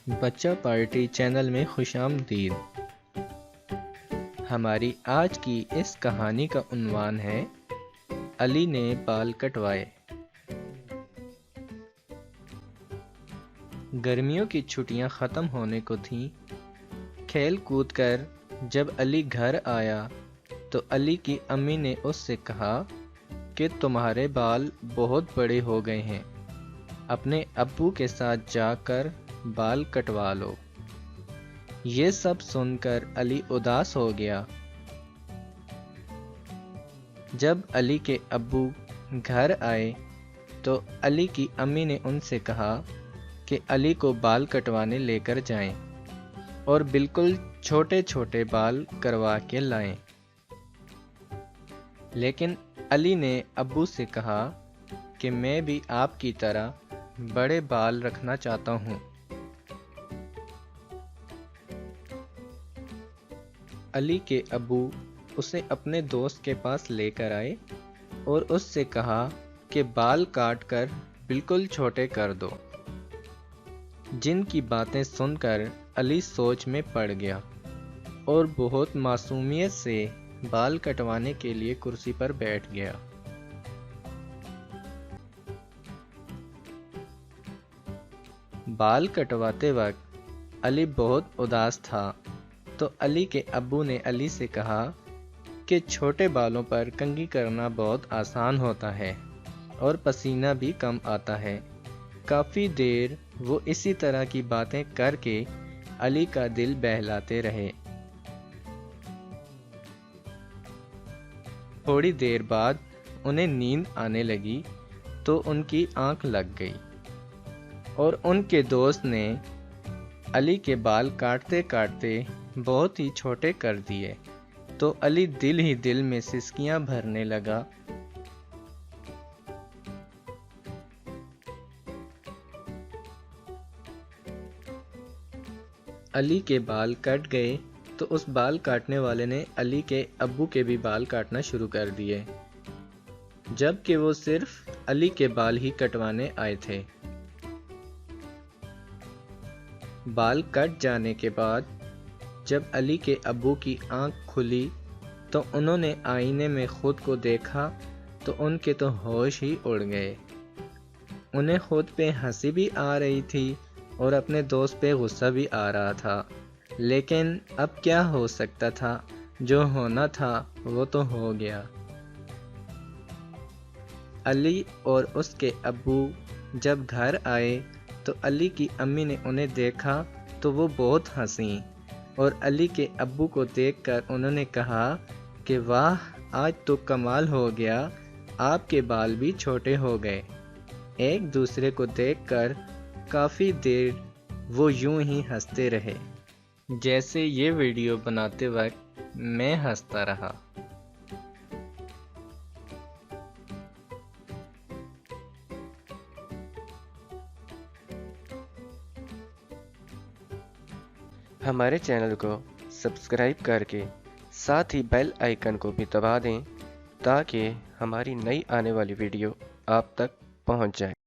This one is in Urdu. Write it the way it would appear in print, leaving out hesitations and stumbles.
بچہ پارٹی چینل میں خوش آمدید۔ ہماری آج کی اس کہانی کا عنوان ہے علی نے بال کٹوائے۔ گرمیوں کی چھٹیاں ختم ہونے کو تھیں۔ کھیل کود کر جب علی گھر آیا تو علی کی امی نے اس سے کہا کہ تمہارے بال بہت بڑے ہو گئے ہیں، اپنے ابو کے ساتھ جا کر بال کٹوا لو۔ یہ سب سن کر علی اداس ہو گیا۔ جب علی کے ابو گھر آئے تو علی کی امی نے ان سے کہا کہ علی کو بال کٹوانے لے کر جائیں اور بالکل چھوٹے چھوٹے بال کروا کے لائیں۔ لیکن علی نے ابو سے کہا کہ میں بھی آپ کی طرح بڑے بال رکھنا چاہتا ہوں۔ علی کے ابو اسے اپنے دوست کے پاس لے کر آئے اور اس سے کہا کہ بال کاٹ کر بالکل چھوٹے کر دو۔ جن کی باتیں سن کر علی سوچ میں پڑ گیا اور بہت معصومیت سے بال کٹوانے کے لیے کرسی پر بیٹھ گیا۔ بال کٹواتے وقت علی بہت اداس تھا تو علی کے ابو نے علی سے کہا کہ چھوٹے بالوں پر کنگھی کرنا بہت آسان ہوتا ہے اور پسینہ بھی کم آتا ہے۔ کافی دیر وہ اسی طرح کی باتیں کر کے علی کا دل بہلاتے رہے۔ تھوڑی دیر بعد انہیں نیند آنے لگی تو ان کی آنکھ لگ گئی اور ان کے دوست نے علی کے بال کاٹتے کاٹتے بہت ہی چھوٹے کر دیے تو علی دل ہی دل میں سسکیاں بھرنے لگا۔ علی کے بال کٹ گئے تو اس بال کاٹنے والے نے علی کے ابو کے بھی بال کاٹنا شروع کر دیے، جبکہ وہ صرف علی کے بال ہی کٹوانے آئے تھے۔ بال کٹ جانے کے بعد جب علی کے ابو کی آنکھ کھلی تو انہوں نے آئینے میں خود کو دیکھا تو ان کے تو ہوش ہی اڑ گئے۔ انہیں خود پہ ہنسی بھی آ رہی تھی اور اپنے دوست پہ غصہ بھی آ رہا تھا، لیکن اب کیا ہو سکتا تھا، جو ہونا تھا وہ تو ہو گیا۔ علی اور اس کے ابو جب گھر آئے تو علی کی امی نے انہیں دیکھا تو وہ بہت ہنسیں اور علی کے ابو کو دیکھ کر انہوں نے کہا کہ واہ، آج تو کمال ہو گیا، آپ کے بال بھی چھوٹے ہو گئے۔ ایک دوسرے کو دیکھ کر کافی دیر وہ یوں ہی ہنستے رہے، جیسے یہ ویڈیو بناتے وقت میں ہنستا رہا۔ ہمارے چینل کو سبسکرائب کر کے ساتھ ہی بیل آئیکن کو بھی دبا دیں تاکہ ہماری نئی آنے والی ویڈیو آپ تک پہنچ جائے۔